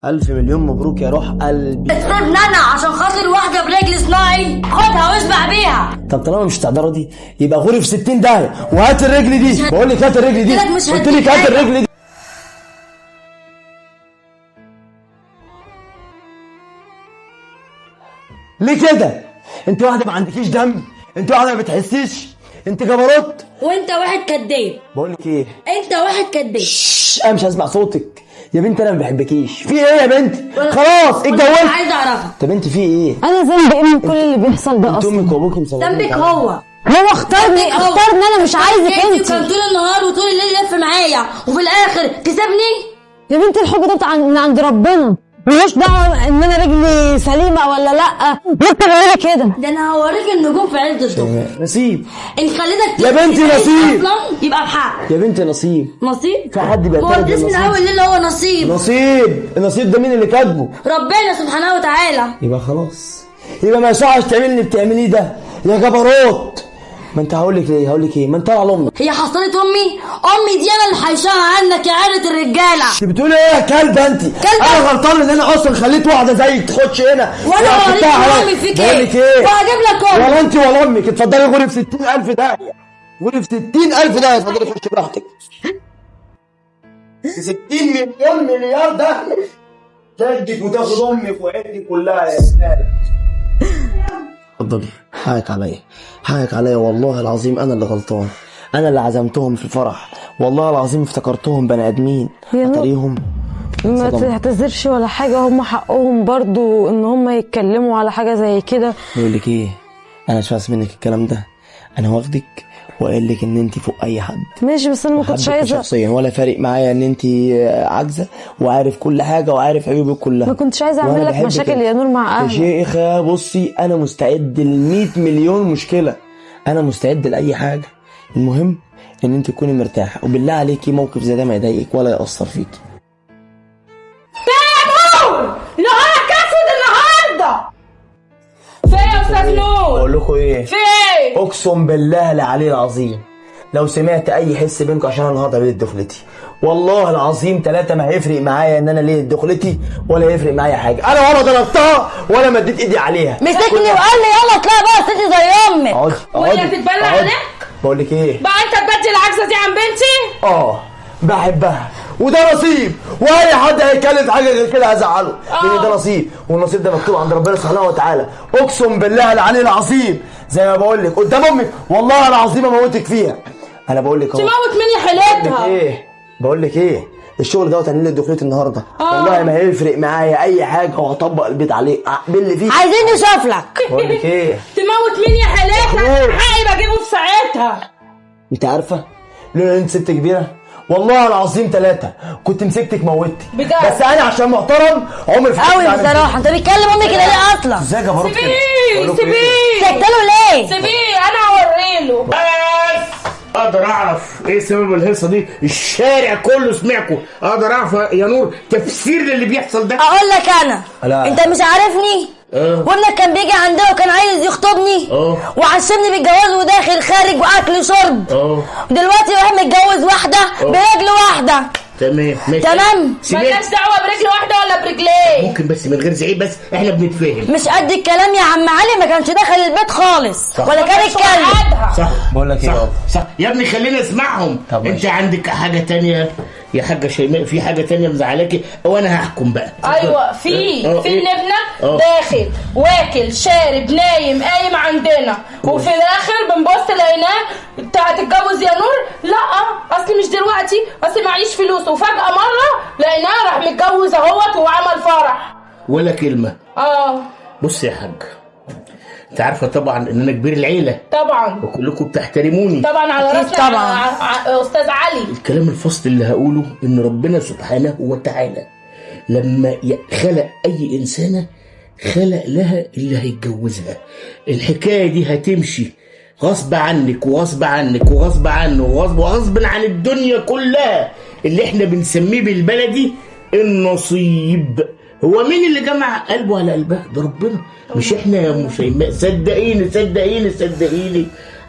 ألف مليون مبروك يا روح قلبي. سيبني انا عشان خاطر واحده برجل صناعي خدها واشبع بيها. طب طالما مش هتقدروا دي يبقى غوري في 60 داهيه وهات الرجل دي. بقول لك هات الرجل دي، قلت لك هات الرجل دي. ليه كده؟ انت واحده ما عندكيش دم، انت واحده ما بتحسيش، انت جبروت. وانت واحد كداب. بقول لك ايه؟ انت واحد كداب. انا مش هسمع صوتك يا بنت، انا ما بحبكيش. في ايه يا بنت؟ خلاص اتجوزت. عايزه اعرفها. طب انت في ايه؟ انا ذنبي ايه من كل اللي بيحصل ده اصلا؟ امك وابوك مصورين. ذنبك هو اختارني انا مش عايزك انت. كان طول النهار وطول الليل يلف معايا وفي الاخر تسيبني. يا بنتي الحب ده من عند ربنا، ملوش دعوه ان انا رجلي سليمه ولا لا. ليه بتعملي كده؟ ده انا هوريك النجوم في عز الظهر. نصيب ان خليتك يا بنتي نصيب اصلا يبقى بحق. يا بنتي نصيب. نصيب في حد بيعترف هو الاسم من اول ليله هو نصيب. النصيب ده مين اللي كاتبه؟ ربنا سبحانه وتعالى. يبقى خلاص، يبقى ما يصحش تعملي اللي بتعمليه ده يا جبروت. ما انت هقول لك ايه؟ ما انت على امك. هي حصلت امي دي انا اللي حيشاها عنك يا عيله الرجاله. انت بتقولي ايه يا كلبه انت؟ انا غلطان ان انا اصلا خليت واحده زيك تخش هنا وانا هوريك امي فيك ايه؟ وهجيب لك امي. ولا انت ولا امك. اتفضلي غوري في 60,000 داهيه، غوري في 60,000 داهيه. اتفضلي خش براحتك. في 60 مليون مليار داهيه تدك وتاخد امك وعيلتك كلها يا استاذ. اتفضلي. حقك عليا والله العظيم. انا اللي غلطان، انا اللي عزمتهم في الفرح. والله العظيم افتكرتهم بني ادمين اتاريهم. ما تعتذرش ولا حاجه، هم حقهم برضو ان هم يتكلموا على حاجه زي كده. بقول لك ايه، انا مش عايز منك الكلام ده. انا واخدك وقال لك ان انت فوق اي حد. ماشي بس انا ما كنتش عايزه شخصيا، ولا فارق معايا ان انت عاجزه وعارف كل حاجه وعارف عيوبك كلها. ما كنتش عايزه اعمل لك مشاكل يا نور مع اهلك. يا شيخه بصي، انا مستعد ل100 مليون مشكله، انا مستعد لاي حاجه. المهم ان انت تكوني مرتاحه، وبالله عليكي موقف زي ده ما يضايقك ولا ياثر فيكي. نهارك اسود النهارده. فين يا استاذ نور؟ بقول لكم ايه؟ فين؟ اقسم بالله العلي العظيم لو سمعت اي حس بينكم عشان النهارده ليله دخلتي، والله العظيم 3 ما هيفرق معايا ان انا ليله دخلتي، ولا هيفرق معايا حاجه. انا ولا ضربتها ولا مديت ايدي عليها. مسكني وقال لي يلا اطلعي بقى ستي زي امك. وهي هتتبلى عليك؟ بقول لك ايه بقى، انت تبدي العجزه دي عن بنتي؟ بحبها وده نصيب، واي حد هيتكلم في حاجه غير كده هزعله، لان ده نصيب، والنصيب ده مكتوب عند ربنا سبحانه وتعالى. اقسم بالله العلي العظيم زي ما بقول لك قدام امك، والله العظيم اموتك فيها. انا بقول لك اهو. تموت مني حيلتها. بقول لك ايه، الشغل دوت انا ليله دخلتي النهارده والله ما هيفرق معايا اي حاجه، وهطبق البيت عليه باللي فيه. عايزين نشوف لك. بقول لك ايه، تموت مني حيلتها، حقي بجيبه في ساعتها. انت عارفه لولا انت ست كبيره والله العظيم 3 كنت مسكتك موتك بجد. بس انا عشان محترم عمري في قوي بصراحه. انت بتكلم امي كده ليه اصلا؟ ازاي يا جبروت كده؟ سيبيه سكتله ليه؟ سيبيه انا هوريله. بس اقدر اعرف ايه سبب الهيصه دي؟ الشارع كله سمعكوا. اقدر اعرف يا نور تفسير للي بيحصل ده؟ اقول لك انا لا. انت مش عارفني؟ وابنك كان بيجي عندنا وكان عايز يخطبني وعشمني بالجواز وداخل خارج واكل شرب. دلوقتي واحد متجوز واحده برجل واحده. تمام ماشي تمام. مالناش دعوه برجل واحده ولا برجلين. ممكن بس من غير زعيق، بس احنا بنتفاهم. مش قد الكلام يا عم علي، ما كانش داخل البيت خالص صح. ولا كان يتكلم. صح بقول لك ايه صح يا ابني، خلينا اسمعهم. انت عندك حاجه تانية يا حاجه شيماء؟ في حاجه تانية مزعلاكي وانا هحكم بقى؟ ايوه في ان ابنك داخل واكل شارب نايم قايم عندنا، وفي الاخر بنبص لقيناه انت هتتجوز يا نور؟ لا اصلي مش دلوقتي، اصلي معيش فلوس. وفجاه مره لقيناه راح متجوز اهوت وعمل فرح ولا كلمه. بص يا حاج، انت عارفه طبعا ان انا كبير العيله طبعا، وكلكم بتحترموني طبعا على راسنا طبعا. استاذ علي، الكلام الفصل اللي هقوله ان ربنا سبحانه وتعالى لما خلق اي انسانه خلق لها اللي هيتجوزها. الحكايه دي هتمشي غصب عنك وغصب عنك وغصب عنه وغصب عن الدنيا كلها، اللي احنا بنسميه بالبلدي النصيب. هو مين اللي جمع قلبه على قلبها؟ ده ربنا، مش احنا يا ام شيماء. صدقيني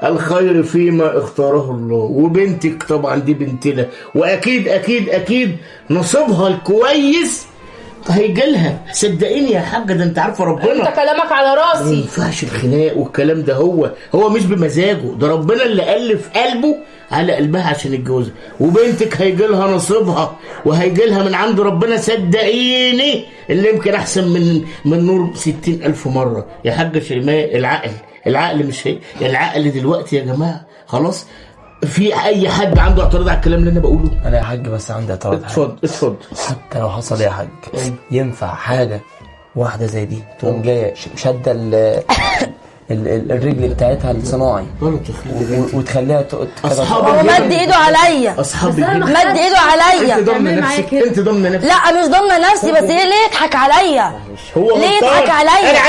الخير فيما اختاره الله. وبنتك طبعا دي بنتنا، واكيد اكيد اكيد نصيبها الكويس هيجيلها، صدقيني يا حاجه، ده انت عارفه ربنا. انت كلامك على ما راسي. ينفعش الخناق والكلام ده، هو مش بمزاجه، ده ربنا اللي ألف قلبه على قلبها عشان يتجوزها. وبنتك هيجيلها نصيبها وهيجيلها من عند ربنا، صدقيني اللي يمكن احسن من نور 60,000 مره. يا حاجه شيماء، العقل مش هي العقل دلوقتي يا جماعه خلاص. في اي حد عنده اعتراض على الكلام اللي انا بقوله؟ انا يا حاج بس عندي اعتراض. اتفضل. حتى لو حصل يا حاج، ينفع حاجه واحده زي دي تقوم جايه شاده الرجل بتاعتها الصناعي وتخليها هو مد ايده عليا، اصحابي مد ايده عليا. انت ضمن نفسك، انت ضمن نفسك. لا مش ضمن نفسي، بس ليه يضحك عليا؟ هو ليه يضحك عليا؟ انا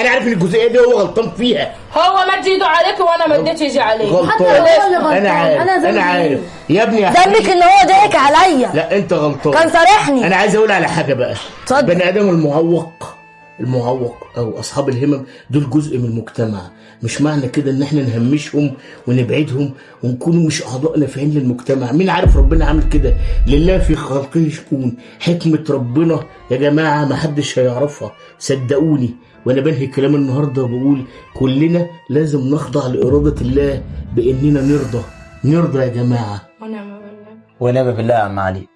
عارف ان الجزئيه دي هو غلطان فيها. هو مد ايده عليك وانا مديت ايدي عليه. غلطان. انا عارف يا ابني. ذنبك ان هو ضحك عليا. لا انت غلطان، كان صارحني. انا عايز اقول على حاجه بقى. بني ادم المعوق او اصحاب الهمم دول جزء من المجتمع. مش معنى كده ان احنا نهمشهم ونبعدهم ونكونوا مش اعضاء نافعين للمجتمع. مين عارف ربنا عامل كده؟ لله في خلقه شؤون. حكمه ربنا يا جماعه ما حدش هيعرفها، صدقوني. وانا بنهي كلام النهارده وبقول كلنا لازم نخضع لاراده الله باننا نرضى يا جماعه. ونعم بالله يا عم علي.